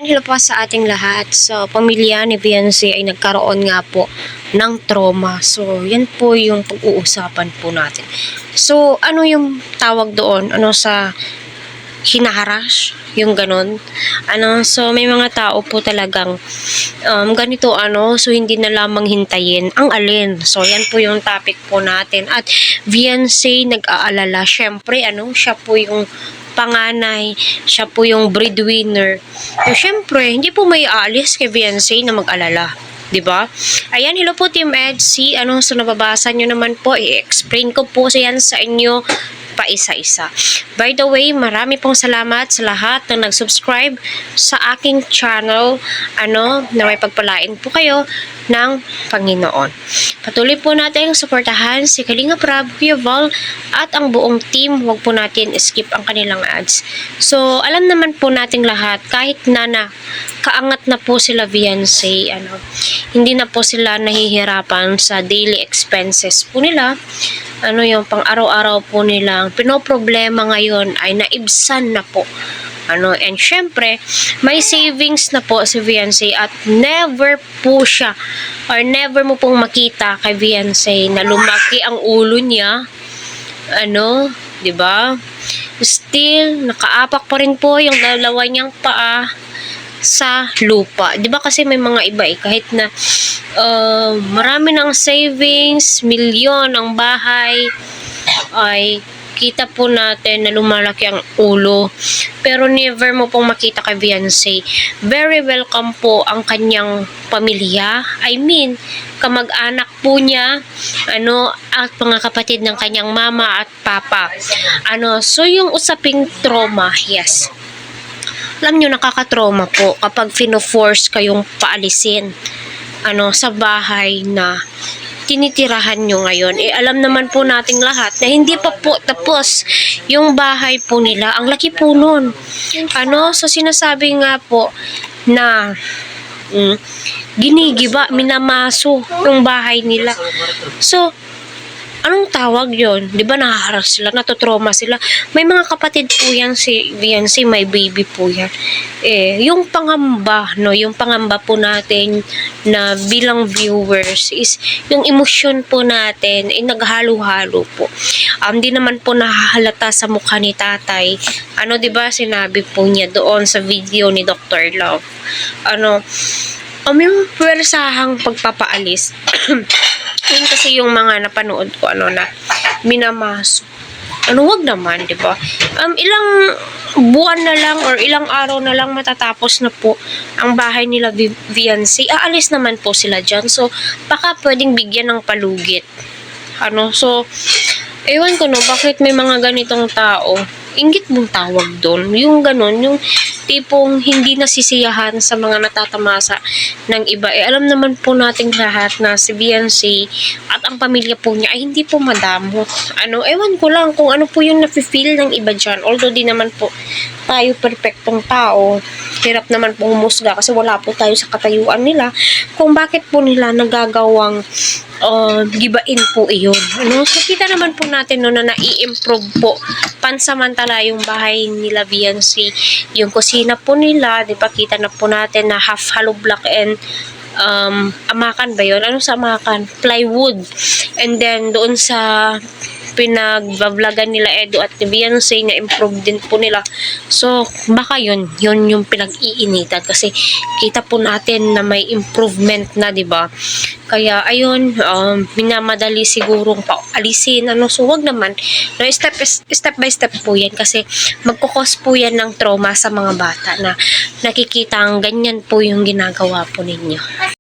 Hello po sa ating lahat. So, pamilya ni Beyonce ay nagkaroon nga po ng trauma. So, yan po yung pag-uusapan po natin. So, ano yung tawag doon? Ano sa hinaharas? Yung ganon? So, may mga tao po talagang ganito so hindi na lamang hintayin ang alin. So, yan po yung topic po natin. At Beyonce nag-aalala. Syempre, siya po yung panganay, siya po yung breadwinner. So, syempre, hindi po may aalis kay Beyonce na mag-alala. 'Di ba? Ayan, hello po Team Edsy. So nababasa nyo naman po, i-explain ko po yan sa inyo pa isa-isa. By the way, marami pong salamat sa lahat na nag-subscribe sa aking channel. Na may pagpalain po kayo ng Panginoon. Patuloy po natin suportahan si Kalinga Prab, Kuya Val, at ang buong team. Huwag po natin skip ang kanilang ads. So, alam naman po nating lahat, kahit na kaangat na po sila Beyonce, hindi na po sila nahihirapan sa daily expenses po nila. Yung pang araw-araw po nilang pinoproblema ngayon ay naibsan na po. And syempre, may savings na po si Beyonce at never po siya or never mo pong makita kay Beyonce na lumaki ang ulo niya. 'Di ba? Still, nakaapak pa rin po yung dalawa niyang paa sa lupa. 'Di ba kasi may mga iba kahit na marami ng savings, milyon ang bahay, ay kita po natin na lumalaki ang ulo. Pero never mo pong makita kay Beyonce. Very welcome po ang kanyang pamilya. I mean, kamag-anak po niya, at mga kapatid ng kanyang mama at papa. So yung usaping trauma, yes. Alam nyo, nakaka-trauma po kapag fino-force kayong paalisin sa bahay na tinitirahan nyo ngayon. Alam naman po nating lahat na hindi pa po tapos yung bahay po nila. Ang laki po nun. So sinasabi nga po na ginigiba, minamaso yung bahay nila. So, anong tawag yon? 'Di ba nahaharas sila, natutroma sila. May mga kapatid po yan si Beyonce, may baby po yan. Yung pangamba, yung pangamba po natin na bilang viewers is yung emosyon po natin ay naghalo-halo po. Hindi naman po nahahalata sa mukha ni tatay. 'Di ba sinabi po niya doon sa video ni Dr. Love. Yung pwersahang pagpapaalis. Yun kasi yung mga napanood ko na minamaso. Wag naman, 'di ba? Ilang buwan na lang or ilang araw na lang matatapos na po ang bahay nila Beyonce. Aalis naman po sila diyan. So, baka pwedeng bigyan ng palugit. So, ewan ko bakit may mga ganitong tao. Inggit mong tawag doon. Yung ganon, yung tipong hindi nasisiyahan sa mga natatamasa ng iba. Alam naman po nating lahat na si Beyonce at ang pamilya po niya ay hindi po madamot. Ewan ko lang kung ano po yung nafe-feel ng iba dyan. Although di naman po tayo perfectong tao. Hirap naman po humusga kasi wala po tayo sa katayuan nila kung bakit po nila nagagawang gibain po iyon. So, kita naman po natin na nai-improve po pansamantala yung bahay nila Beyonce. Yung kusina po nila, di ba, kita na po natin na half hollow block and amakan ba yun? Sa amakan? Plywood. And then, doon sa pinag-vlogan nila Edo at Beyonce na improve din po nila. So, baka yun yung pinag-iinitan kasi kita po natin na may improvement na, di ba? Kaya, ayun, minamadali sigurong paalisin. So, wag naman. Step by step po yan kasi magkukos po yan ng trauma sa mga bata na nakikita ang ganyan po yung ginagawa po ninyo.